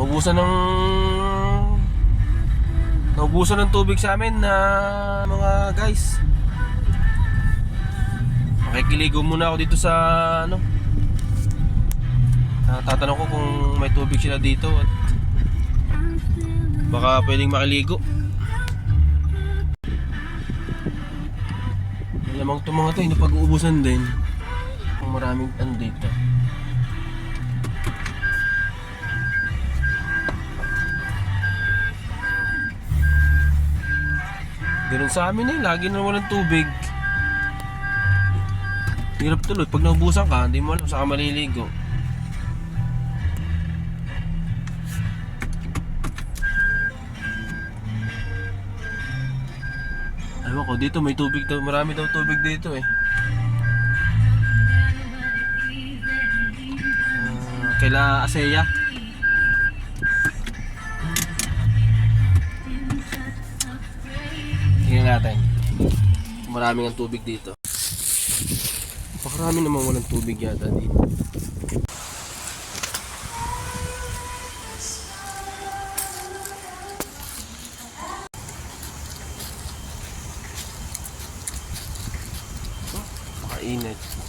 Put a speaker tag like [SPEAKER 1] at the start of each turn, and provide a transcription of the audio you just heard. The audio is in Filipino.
[SPEAKER 1] naubusan ng tubig sa amin na mga guys. Makikiligo muna ako dito sa tatanong ko kung may tubig sila dito at baka pwedeng makiligo. Lamang itong mga ito, hindi pag-uubusan din. Kung maraming dito. Ganun sa amin lagi na walang tubig. Hirap tuloy, pag naubusan ka, hindi mo alam saan ka maliligo. Ewan ko, dito may tubig daw, marami daw tubig dito eh. Kaila Aseya. Tingnan natin. Maraming ang tubig dito. Pakarami naman walang tubig yata dito. Makainit.